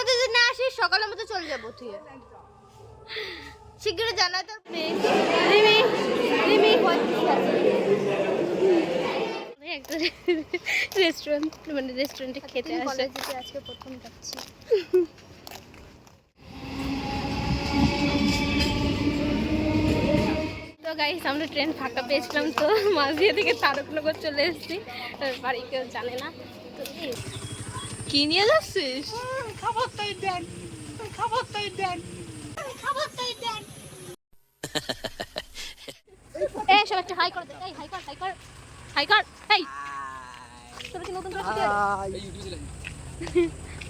মধ্যে যদি না আসিস সকালের মধ্যে চলে যাবো তুই শীঘ্র জানা তোর রিমি রিমি একটা রেস্টুরেন্ট মানে রেস্টুরেন্টে খেতে আসে কলেজে আজকে প্রথম যাচ্ছি তো গাইস আমরা ট্রেন ফাঁকা পেয়েছিলাম তো মাঝদিয়া থেকে তারকনগর চলে এসেছি বাড়ি কেউ জানে না তো কি নিয়ে যাচ্ছিস এই সব একটা হাই কর দে এই হাই কর হাই কর এই তোর কি নতুন করে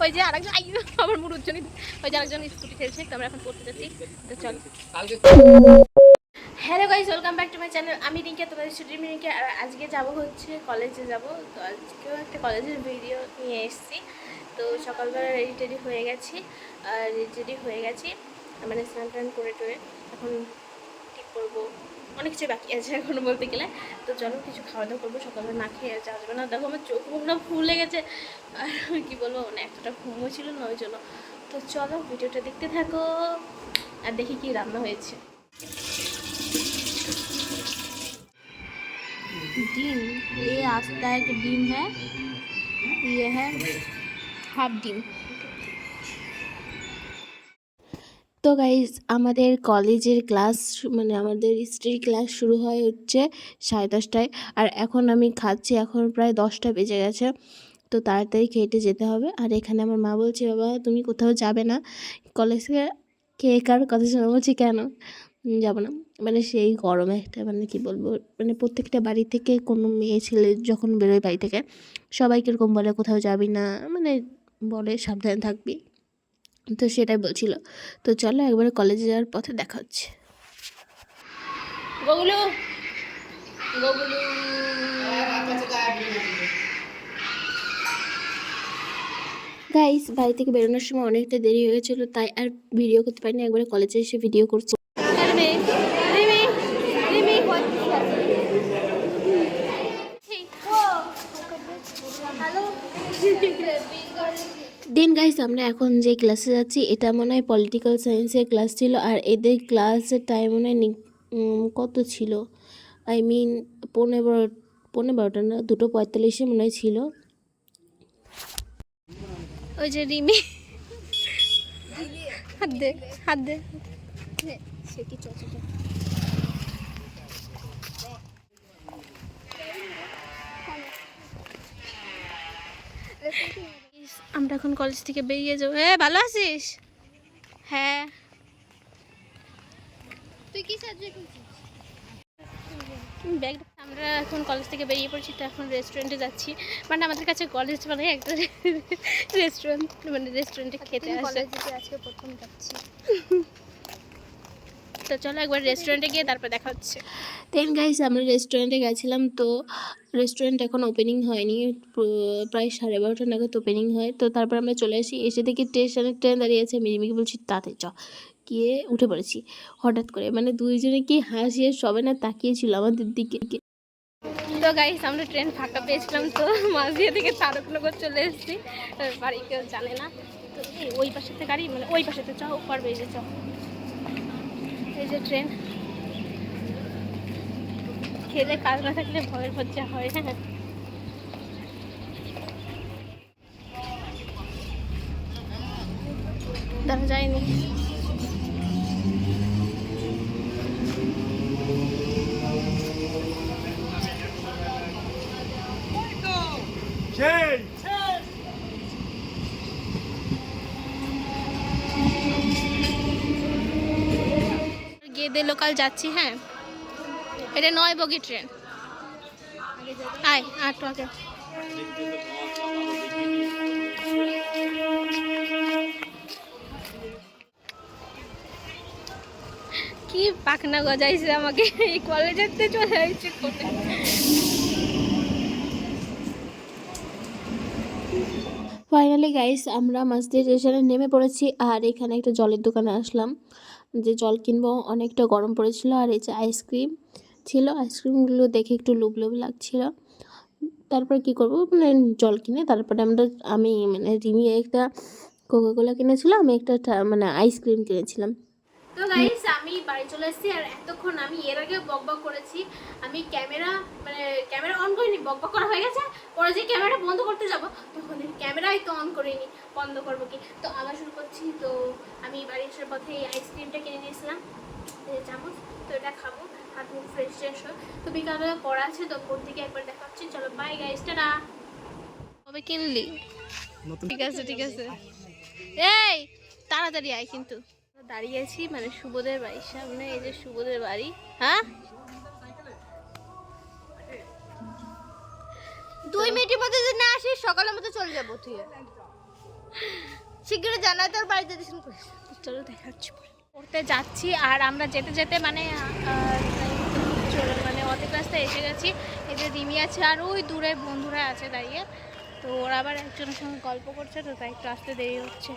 ওই যে আরেকজন আই আমার মুড উজ্জ্বলি ওই যে আরেকজন স্কুটি খেলছে তো আমরা এখন পড়তে যাচ্ছি তো চল hello guys welcome back to my channel আমি রিঙ্কা তোমাদের স্টুডিও রিঙ্কা আর আজকে যাব হচ্ছে কলেজে যাব তো আজকেও একটা কলেজের ভিডিও নিয়ে এসেছি তো সকালবেলা রেডি হয়ে গেছি আর রেডি হয়ে গেছি মানে স্নান টান করে টরে এখন ঠিক করবো অনেক কিছু বাকি আছে এখনো বলতে গেলে তো চলো কিছু খাওয়া দাওয়া করবো সকালবেলা না খেয়ে যাওয়া যাবে না দেখো আমার চোখ মুখটা ফুলে গেছে আর কী বলবো মানে এতটা ঘুমও ছিল না ওই জন্য তো চলো ভিডিওটা দেখতে থাকো আর দেখি কি রান্না হয়েছে ডিম ये आता है कि ডিম है ये है হাফ ডিম তো গাইজ আমাদের কলেজের ক্লাস মানে আমাদের হিস্ট্রি ক্লাস শুরু হয় হচ্ছে 10:30টায় আর এখন আমি খাচ্ছি এখন প্রায় 10টা বেজে গেছে তো তাড়াতাড়ি খেটে যেতে হবে আর এখানে আমার মা বলছে বাবা তুমি কোথাও যাবে না কলেজে খেয়ে কার কথা শোনা বলছি কেন যাব না মানে সেই গরমে একটা মানে কি বলবো মানে প্রত্যেকটা বাড়ি থেকে কোনো মেয়ে ছেলে যখন বেরোয় বাড়ি থেকে সবাই কীরকম বলে কোথাও যাবি না মানে বলে সাবধানে থাকবি তো সেটাই বলছিল তো চলো একবারে কলেজে যাওয়ার পথে দেখা হচ্ছে গোগুলু গোগুলু গাইস বাড়ি থেকে বেরোনোর সময় অনেকটা দেরি হয়ে গেছিলো তাই আর ভিডিও করতে পারিনি একবারে কলেজে এসে ভিডিও করছি দেন গাইস আমরা এখন যে ক্লাসে যাচ্ছি এটা মনে হয় পলিটিক্যাল সায়েন্সের ক্লাস ছিল আর এদের ক্লাসের টাইম মনে হয় কত ছিল আই মিন 12:30 না 2:45 মনে হয় ছিল ওই যে রিমি হাত দে সে কি চলছে আমরা এখন কলেজ থেকে বেরিয়ে যাবো ভালো আছিস হ্যাঁ তুই কি সাবজেক্ট নিছিস ব্যাগ আমরা এখন কলেজ থেকে বেরিয়ে পড়ছি তো এখন রেস্টুরেন্টে যাচ্ছি মানে আমাদের কাছে কলেজ মানে একটা রেস্টুরেন্ট মানে রেস্টুরেন্টে খেতে আসে কলেজে আজকে প্রথম যাচ্ছি তো চলো একবার রেস্টুরেন্টে গিয়ে তারপর দেখা হচ্ছে দেন গাইস আমরা রেস্টুরেন্টে গেছিলাম তো রেস্টুরেন্ট এখন ওপেনিং হয়নি প্রায় 12:30 নাগাদ ওপেনিং হয় তো তারপর আমরা চলে আসি এসে দেখি স্টেশনের ট্রেন দাঁড়িয়ে আছে মিমিকে বলছি তাড়াতাড়ি চ গিয়ে উঠে পড়েছি হঠাৎ করে মানে দুইজনে কি হাসিয়ে সবে না তাকিয়েছিল আমাদের দিকে তো গাইস আমরা ট্রেন ফাঁকা পেয়েছিলাম তো মাঝদিয়া থেকে তারকনগর চলে এসেছি বাড়ি কেউ জানে না তো ওই পাশেতে গাড়ি মানে ওই পাশেতে চ পারবে এই যে চ এই যে ট্রেন খেলে কাজ না থাকলে ভয়ের হচ্ছে হয় হ্যাঁ দেখা যায়নি গেদে লোকাল যাচ্ছি হ্যাঁ এটা 9 বগি ট্রেন আয় আটটু আগে কি পাখনা গজাইছে আমাকে এই কলেজেতে চলে আসছে কোথায় ফাইনালি গাইস আমরা মাঝদিয়া স্টেশনে নেমে পড়েছি আর এখানে একটা জলের দোকানে আসলাম যে জল কিনবো অনেকটা গরম পড়েছিল আর এই যে আইসক্রিম ছিল আইসক্রিমগুলো দেখে একটু লোভ লোভ লাগছিল তারপরে কি করব মানে জল কিনে তারপরে আমি মানে রিমি একটা কোকাকোলা কিনেছিল, আমি একটা মানে আইসক্রিম কিনেছিলাম। তো গাইস আমি বাড়ি চলে এসেছি, আর এতক্ষণ আমি এর আগে বকবক করেছি। আমি ক্যামেরা অন করিনি, বকবক করা হয়ে গেছে। পরে যে ক্যামেরাটা বন্ধ করতে যাব তখন ক্যামেরাই তো অন করিনি, বন্ধ করবো কি। তো আবার শুরু করছি। তো আমি বাড়ি আসার পথে এই আইসক্রিমটা কিনে নিয়েছিলাম, চামচ। তো এটা খাবো, হাত মুখ ফ্রেশ ট্রেশ হয়। তো বিকালবেলা পড়া আছে, তো পড়তে গিয়ে একবার দেখা হচ্ছে। চলো বাই গাইস, টাটা। কবে কিনলি? ঠিক আছে ঠিক আছে, এই তাড়াতাড়ি আয় কিন্তু। দাঁড়িয়ে আছি মানে শুভদের বাড়ির সামনে। এই যে শুভদের বাড়ি। হ্যাঁ 2 মিনিটের মধ্যে যদি না আসিস সকালের মধ্যে চলে যাবো। তুই শীঘ্রই জানাই তোর বাড়িতে দিস। চলো দেখাচ্ছি। পড়তে যাচ্ছি, আর আমরা যেতে যেতে মানে অর্ধেক রাস্তায় এসে গেছি। এই যে রিমি আছে, আর ওই দূরে বন্ধুরা আছে দাঁড়িয়ে। তো ওরা আবার একজনের সঙ্গে গল্প করছে, তো তাই একটু আসতে দেরি হচ্ছে।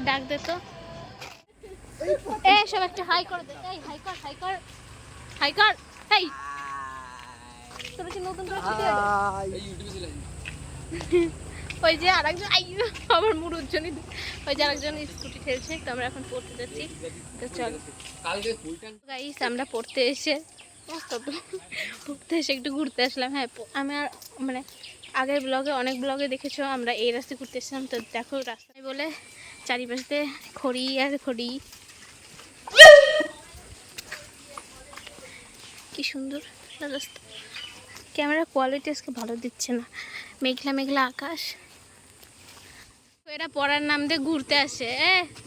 ডাক দে তো, সব একটা হাই করে দে। এই হাই কর, হাই কর, হাই কর। এই তোর কি নতুন করে ছুটি হলো? ওই যে আরেকজন, আমার মুড উজ্জ্বলি। ওই যে আরেকজন স্কুটি ঠেলছে। তো আমরা এখন পড়তে যাচ্ছি। তো চলো গাইস, আমরা পড়তে এসে একটু ঘুরতে আসলাম। হ্যাঁ আমার মানে আগের ব্লগে, অনেক ব্লগে দেখেছো আমরা এই রাস্তায় ঘুরতে এসেছিলাম। তো দেখো রাস্তায় বলে চারিপাশে খড়ি আর খড়ি, কি সুন্দর রাস্তা। ক্যামেরার কোয়ালিটি আজকে ভালো দিচ্ছে না, মেঘলা মেঘলা আকাশ। এরা পড়ার নাম দিয়ে ঘুরতে আসে।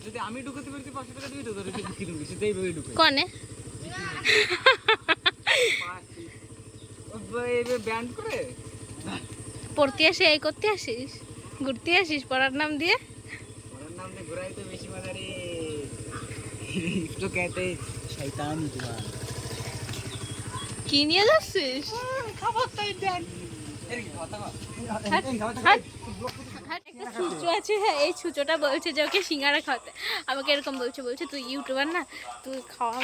যদি আমি ঢুকতে পারি 500 টাকা দিবি তো, তোর কি ঢুকবি সেটাই ভাবে ঢুকে কনে ওই ব্যান্ড করে পড়তে আসে, এই করতে আসিস, ঘুরতে আসিস পড়ার নাম দিয়ে। ওর নাম দিয়ে ঘুরাই তো বেশি মজা রে। इसको कहते शैतान दुआ। কি নিয়ে যাচ্ছিস? খাবার তাই দেন এর কি কথা একটা ছুঁচো আছে, হ্যাঁ এই ছুঁচোটা বলছে যে ওকে সিঙ্গারা খাওয়াতে। আমাকে এরকম বলছে তুই ইউটিউবার না, তুই খাওয়া।